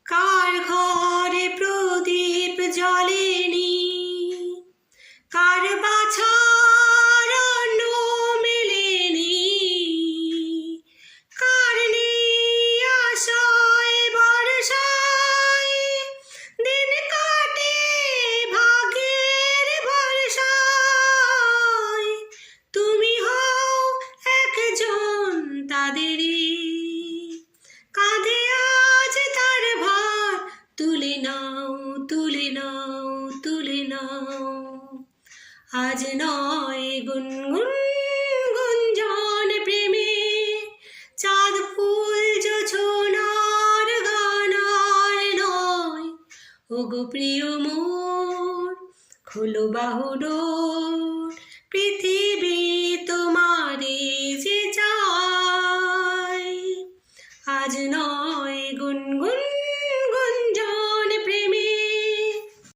কার ঘরে প্রদীপ জ্বলেনি, কার বাছার অন্ন মেলেনি, কার নেই আশায় ভরসায় দিন কাটে ভাগ্যের ভরসায়। তুমি হও একজন তাদেরই, কাঁধে আজ তার ভার তুলে নাও, তুলে নাও, তুলে নাও। আজ নয় গুনগুন গুঞ্জন প্রেমে, চাঁদ ফুল জোছনার গান আর নয়। ওগো প্রিয় মোর, খোলো বাহুডোর, পৃথিবী